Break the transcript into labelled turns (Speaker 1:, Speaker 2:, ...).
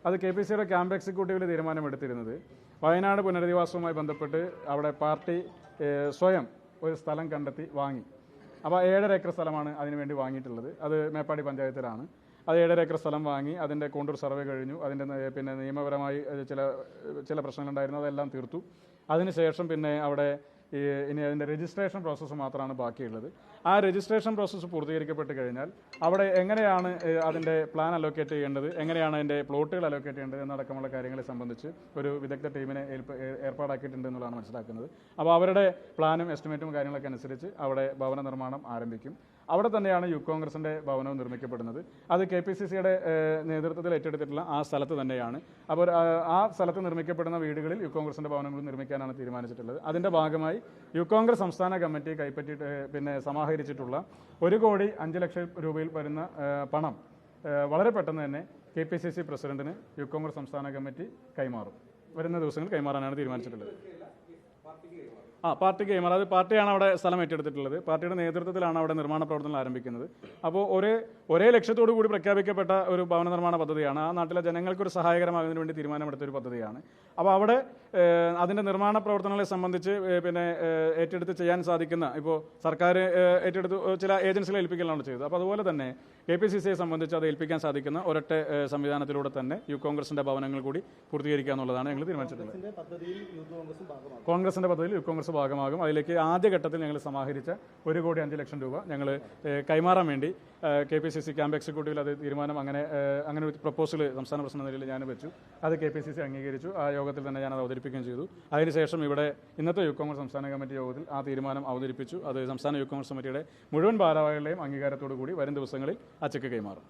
Speaker 1: അത് KPCയുടെ ക്യാമ്പ് എക്സിക്യൂട്ടീവിൽ തീരുമാനമെടുത്തിരുന്നത് വയനാട് പുനരധിവാസവുമായി ബന്ധപ്പെട്ട് അവിടെ പാർട്ടി സ്വയം ഒരു സ്ഥലം കണ്ടെത്തി വാങ്ങി. അപ്പോൾ 7.5 ഏക്കർ സ്ഥലമാണ് അതിനുവേണ്ടി വാങ്ങിയിട്ടുള്ളത്. അത് മേപ്പാടി പഞ്ചായത്തിലാണ്. അത് 7.5 ഏക്കർ സ്ഥലം വാങ്ങി, അതിൻ്റെ കോണ്ടൂർ സർവേ കഴിഞ്ഞു. അതിൻ്റെ പിന്നെ നിയമപരമായി ചില പ്രശ്നങ്ങളുണ്ടായിരുന്നു, അതെല്ലാം തീർത്തു. അതിനുശേഷം പിന്നെ അവിടെ ഇനി അതിൻ്റെ രജിസ്ട്രേഷൻ പ്രോസസ്സ് മാത്രമാണ് ബാക്കിയുള്ളത്. ആ രജിസ്ട്രേഷൻ പ്രോസസ്സ് പൂർത്തീകരിക്കപ്പെട്ട് കഴിഞ്ഞാൽ അവിടെ എങ്ങനെയാണ് അതിൻ്റെ പ്ലാൻ അലോക്കേറ്റ് ചെയ്യേണ്ടത്, എങ്ങനെയാണ് അതിൻ്റെ പ്ലോട്ടുകൾ അലോക്കേറ്റ് ചെയ്യേണ്ടത് എന്നടക്കമുള്ള കാര്യങ്ങളെ സംബന്ധിച്ച് ഒരു വിദഗ്ധ ടീമിനെ ഏർപ്പാടാക്കിയിട്ടുണ്ട് എന്നുള്ളതാണ് മനസ്സിലാക്കുന്നത്. അപ്പോൾ അവരുടെ പ്ലാനും എസ്റ്റിമേറ്റും കാര്യങ്ങളൊക്കെ അനുസരിച്ച് അവിടെ ഭവന നിർമ്മാണം ആരംഭിക്കും. അവിടെ തന്നെയാണ് യൂത്ത് കോൺഗ്രസിൻ്റെ ഭവനവും നിർമ്മിക്കപ്പെടുന്നത്. അത് KPCCയുടെ നേതൃത്വത്തിൽ ഏറ്റെടുത്തിട്ടുള്ള ആ സ്ഥലത്ത് തന്നെയാണ്. അപ്പോൾ ആ സ്ഥലത്ത് നിർമ്മിക്കപ്പെടുന്ന വീടുകളിൽ യൂത്ത് കോൺഗ്രസിൻ്റെ ഭവനങ്ങൾ നിർമ്മിക്കാനാണ് തീരുമാനിച്ചിട്ടുള്ളത്. അതിൻ്റെ ഭാഗമായി യൂത്ത് കോൺഗ്രസ് സംസ്ഥാന കമ്മിറ്റി കൈപ്പറ്റിയിട്ട് പിന്നെ സമാഹരിച്ചിട്ടുള്ള 1,05,00,000 രൂപയിൽ വരുന്ന പണം വളരെ പെട്ടെന്ന് തന്നെ KPCC പ്രസിഡന്റിന് യൂത്ത് കോൺഗ്രസ് സംസ്ഥാന കമ്മിറ്റി കൈമാറും. വരുന്ന ദിവസങ്ങൾ കൈമാറാനാണ് തീരുമാനിച്ചിട്ടുള്ളത്. പാർട്ടിക്ക് കൈമാറും. അത് പാർട്ടിയാണ് അവിടെ സ്ഥലം ഏറ്റെടുത്തിട്ടുള്ളത്. പാർട്ടിയുടെ നേതൃത്വത്തിലാണ് അവിടെ നിർമ്മാണ പ്രവർത്തനങ്ങൾ ആരംഭിക്കുന്നത്. അപ്പോൾ ഒരേ ലക്ഷ്യത്തോടു കൂടി പ്രഖ്യാപിക്കപ്പെട്ട ഒരു ഭവന നിർമ്മാണ പദ്ധതിയാണ്. ആ നാട്ടിലെ ജനങ്ങൾക്കൊരു സഹായകരമാകുന്നതിന് വേണ്ടി തീരുമാനമെടുത്ത ഒരു പദ്ധതിയാണ്. അപ്പോൾ അവിടെ അതിൻ്റെ നിർമ്മാണ പ്രവർത്തനങ്ങളെ സംബന്ധിച്ച് പിന്നെ ഏറ്റെടുത്ത് ചെയ്യാൻ സാധിക്കുന്ന, ഇപ്പോൾ സർക്കാർ ഏറ്റെടുത്ത് ചില ഏജൻസികളെ ഏൽപ്പിക്കലാണ് ചെയ്തത്. അപ്പോൾ അതുപോലെ തന്നെ KPCCയെ സംബന്ധിച്ച് അത് ഏൽപ്പിക്കാൻ സാധിക്കുന്ന ഒരൊറ്റ സംവിധാനത്തിലൂടെ തന്നെ യൂത്ത് കോൺഗ്രസിൻ്റെ ഭവനങ്ങൾ കൂടി പൂർത്തീകരിക്കുക എന്നുള്ളതാണ് ഞങ്ങൾ തീരുമാനിച്ചിട്ടുള്ളത്. കോൺഗ്രസിൻ്റെ പദ്ധതിയിൽ യൂത്ത് കോൺഗ്രസ് ഭാഗമാകും. അതിലേക്ക് ആദ്യഘട്ടത്തിൽ ഞങ്ങൾ സമാഹരിച്ച 1,05,00,000 രൂപ ഞങ്ങൾ കൈമാറാൻ വേണ്ടി KPCC ക്യാമ്പ് എക്സിക്യൂട്ടീവിൽ അത് തീരുമാനം അങ്ങനെ ഒരു പ്രപ്പോസൽ സംസ്ഥാന പ്രസിഡന്റ് നിലയിൽ ഞാൻ വെച്ചു. അത് KPCC അംഗീകരിച്ചു. ആ യോഗത്തിൽ തന്നെ ഞാൻ അത് അവതരിപ്പിക്കുകയും ചെയ്തു. അതിനുശേഷം ഇവിടെ ഇന്നത്തെ യൂത്ത് കോൺഗ്രസ് സംസ്ഥാന കമ്മിറ്റി യോഗത്തിൽ ആ തീരുമാനം അവതരിപ്പിച്ചു. അത് സംസ്ഥാന യൂത്ത് കോൺഗ്രസ് കമ്മിറ്റിയുടെ മുഴുവൻ ഭാരവാഹികളുടെയും അംഗീകാരത്തോടു കൂടി വരും ദിവസങ്ങളിൽ ആ ചെക്ക് കൈമാറും.